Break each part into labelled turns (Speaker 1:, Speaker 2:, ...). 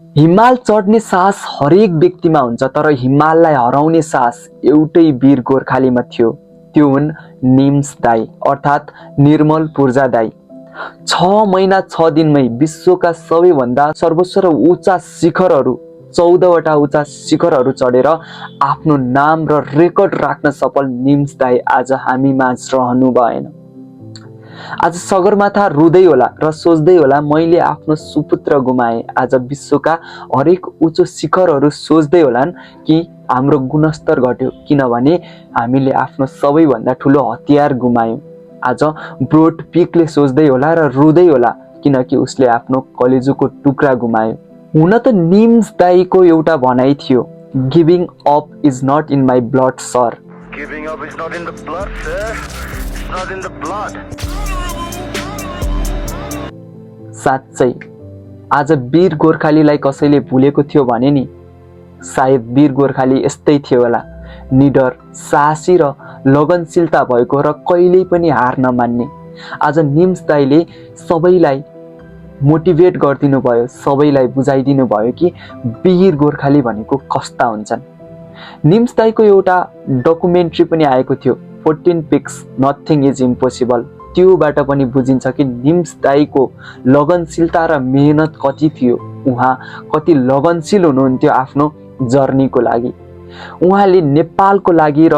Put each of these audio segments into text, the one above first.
Speaker 1: हिमाल चढ्ने साहस हरेक व्यक्तिमा हुन्छ, तर हिमाललाई हराउने साहस एउटै वीर गोर्खालीमा थियो। त्यो हुन् निम्स दाई अर्थात् निर्मल पूर्जा दाई। 6 महिना 6 दिनमै विश्वका सबैभन्दा सर्वोच्च र उच्च शिखरहरू 14वटा उच्च शिखरहरू चढेर आफ्नो नाम र रेकर्ड राख्न सफल निम्स दाई आज हामी माझ रहनु भएन। आज सगरमाथा रुँदै होला र सोच्दै होला मैले आफ्नो सुपुत्र गुमाएँ। आज विश्वका हरेक उच्च शिखरहरू सोच्दै होलान् कि हाम्रो गुणस्तर घट्यो, किनभने हामीले आफ्नो सबैभन्दा ठुलो हतियार गुमायौँ। आज ब्रोड पिकले सोच्दै होला र रुँदै होला, किनकि उसले आफ्नो कलेजोको टुक्रा गुमायो। हुन त निम्स दाईको एउटा भनाइ थियो, giving up is not in my blood sir.
Speaker 2: Giving up is not in the blood, sir. It's not in the blood.
Speaker 1: साँच्चै आज वीर गोर्खालीलाई कसैले भुलेको थियो भने नि सायद वीर गोर्खाली यस्तै थियो होला, निडर, साहसी र लगनशीलता भएको र कहिल्यै पनि हार नमान्ने। आज निम्स दाईले सबैलाई मोटिभेट गरिदिनु भयो, सबैलाई बुझाइदिनु भयो कि वीर गोर्खाली भनेको कस्ता हुन्छन्। निम्स दाईको एउटा डकुमेन्ट्री पनि आएको थियो, 14 पिक्स नथिङ इज इम्पोसिबल। त्योबाट पनि बुझिन्छ कि निम्स दाईको लगनशीलता र मेहनत कति थियो। उहाँ कति लगनशील हुनुहुन्थ्यो आफ्नो जर्नीको लागि। उहाँले नेपालको लागि र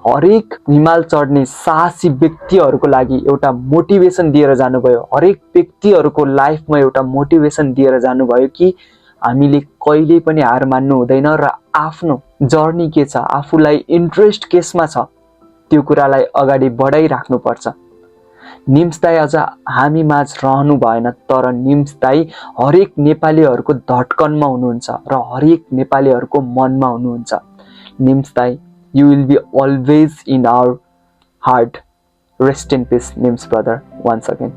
Speaker 1: हरेक हिमाल चढ्ने साहसी व्यक्तिहरूको लागि एउटा मोटिभेसन दिएर जानुभयो। हरेक व्यक्तिहरूको लाइफमा एउटा मोटिभेसन दिएर जानुभयो कि हामीले कहिल्यै पनि हार मान्नु हुँदैन र आफ्नो जर्नी के छ, आफूलाई इन्ट्रेस्ट केसमा छ, त्यो कुरालाई अगाडि बढाइराख्नुपर्छ। निम्स दाई अझ हामी माझ रहनु भएन, तर निम्स दाई हरेक नेपालीहरूको धड्कनमा हुनुहुन्छ र हरेक नेपालीहरूको मनमा हुनुहुन्छ। निम्स दाई, you will be always in our heart. Rest in peace, Nims brother, once again.